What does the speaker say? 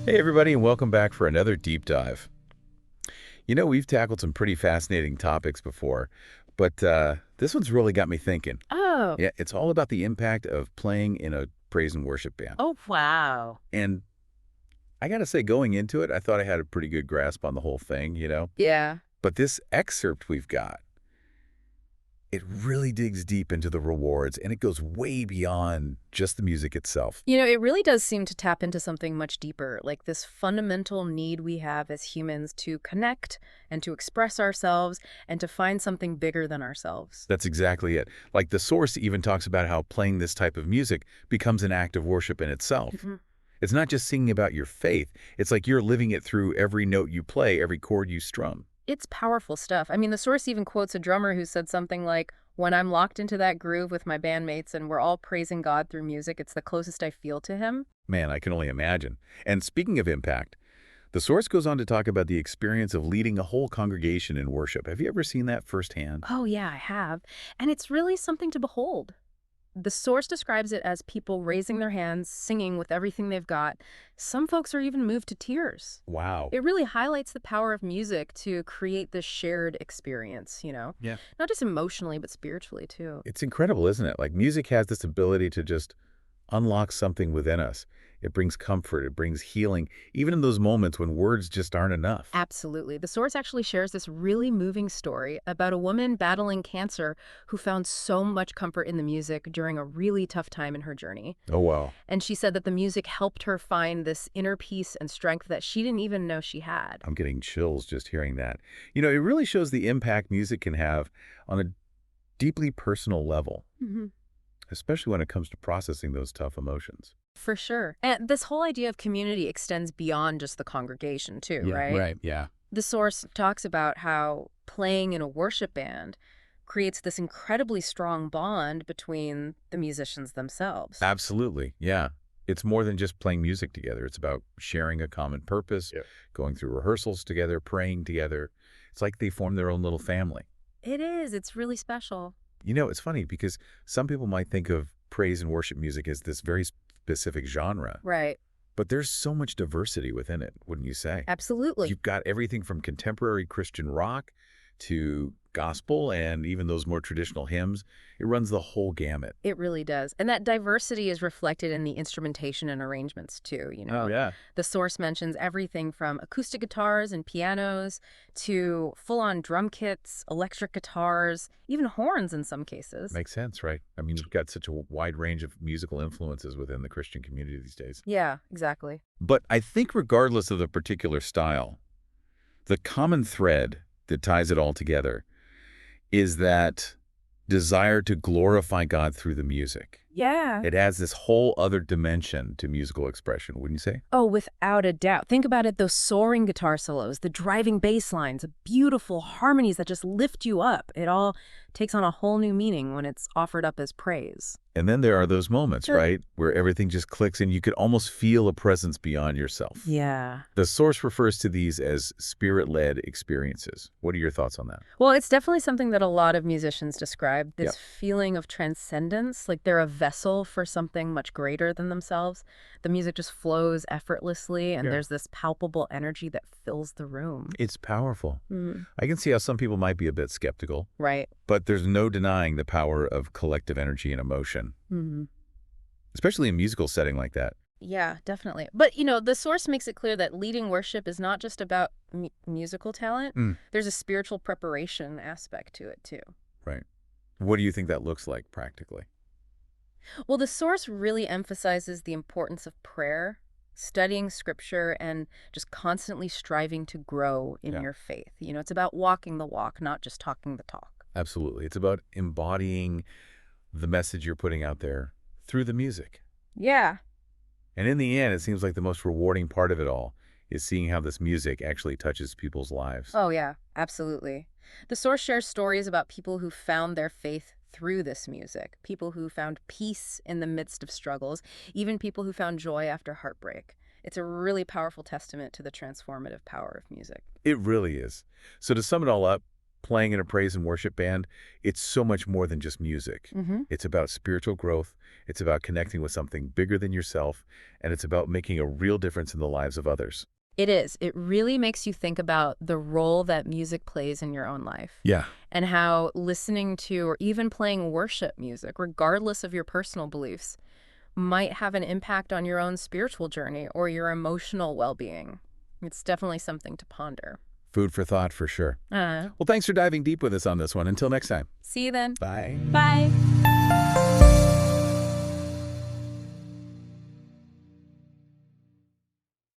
Hey, everybody, and welcome back for another deep dive. We've tackled some pretty fascinating topics before, but this one's really got me thinking. Oh, Yeah, it's all about the impact of playing in a praise and worship band. oh, wow. And I got to say, going into it, I thought I had a pretty good grasp on the whole thing. Yeah. But this excerpt we've got, it really digs deep into the rewards, and it goes way beyond just the music itself. It really does seem to tap into something much deeper, like this fundamental need we have as humans to connect and to express ourselves and to find something bigger than ourselves. That's exactly it. Like the source even talks about how playing this type of music becomes an act of worship in itself. Mhm. It's not just singing about your faith. It's like you're living it through every note you play, every chord you strum. It's powerful stuff. I mean, the source even quotes a drummer who said something like, "When I'm locked into that groove with my bandmates and we're all praising God through music, it's the closest I feel to him." Man, I can only imagine. And speaking of impact, the source goes on to talk about the experience of leading a whole congregation in worship. Have you ever seen that firsthand? Oh, yeah, I have. And it's really something to behold. The source describes it as people raising their hands, singing with everything they've got. Some folks are even moved to tears. Wow. It really highlights the power of music to create this shared experience, Yeah. not just emotionally, but spiritually too. It's incredible, isn't it? Like music has this ability to just unlock something within us. It brings comfort, it brings healing, even in those moments when words just aren't enough. Absolutely. The source actually shares this really moving story about a woman battling cancer who found so much comfort in the music during a really tough time in her journey. Oh, wow. And she said that the music helped her find this inner peace and strength that she didn't even know she had. I'm getting chills just hearing that. It really shows the impact music can have on a deeply personal level, Mhm. especially when it comes to processing those tough emotions. For sure. And this whole idea of community extends beyond just the congregation, too, Yeah, right? right. Yeah. The source talks about how playing in a worship band creates this incredibly strong bond between the musicians themselves. Absolutely. Yeah. It's more than just playing music together. It's about sharing a common purpose, Yeah. going through rehearsals together, praying together. It's like they form their own little family. It is. It's really special. It's funny because some people might think of praise and worship music as this very specific genre, Right. but there's so much diversity within it, wouldn't you say? Absolutely. You've got everything from contemporary Christian rock to gospel and even those more traditional hymns. It runs the whole gamut. It really does. And that diversity is reflected in the instrumentation and arrangements too. Yeah. The source mentions everything from acoustic guitars and pianos to full-on drum kits, electric guitars, even horns in some cases. Makes sense, right? I mean, you've got such a wide range of musical influences within the Christian community these days. Yeah, exactly. But I think regardless of the particular style, the common thread that ties it all together is that desire to glorify God through the music. Yeah. It adds this whole other dimension to musical expression, wouldn't you say? Oh, without a doubt. Think about it, those soaring guitar solos, the driving bass lines, the beautiful harmonies that just lift you up. It all takes on a whole new meaning when it's offered up as praise. And then there are those moments, Sure. right, where everything just clicks and you could almost feel a presence beyond yourself. Yeah. The source refers to these as spirit-led experiences. What are your thoughts on that? Well, it's definitely something that a lot of musicians describe, Yeah. this feeling of transcendence, like they're a vessel for something much greater than themselves. The music just flows effortlessly, and Yeah. there's this palpable energy that fills the room. It's powerful. Mm. I can see how some people might be a bit skeptical, Right. but there's no denying the power of collective energy and emotion, Hmm. especially in a musical setting like that. Yeah, definitely. But the source makes it clear that leading worship is not just about musical talent. Mm. There's a spiritual preparation aspect to it, too. Right. What do you think that looks like practically? Well, the source really emphasizes the importance of prayer, studying scripture, and just constantly striving to grow in Yeah. your faith. It's about walking the walk, not just talking the talk. Absolutely. It's about embodying the message you're putting out there through the music. Yeah. And in the end, it seems like the most rewarding part of it all is seeing how this music actually touches people's lives. Oh, yeah, absolutely. The source shares stories about people who found their faith through this music, people who found peace in the midst of struggles, even people who found joy after heartbreak. It's a really powerful testament to the transformative power of music. It really is. So to sum it all up, playing in a praise and worship band, it's so much more than just music. Hmm. It's about spiritual growth, it's about connecting with something bigger than yourself, and it's about making a real difference in the lives of others. It is. It really makes you think about the role that music plays in your own life Yeah. and how listening to or even playing worship music, regardless of your personal beliefs, might have an impact on your own spiritual journey or your emotional well-being. It's definitely something to ponder. Food for thought for sure. Uh, Well, thanks for diving deep with us on this one. Until next time. See you then. Bye. Bye.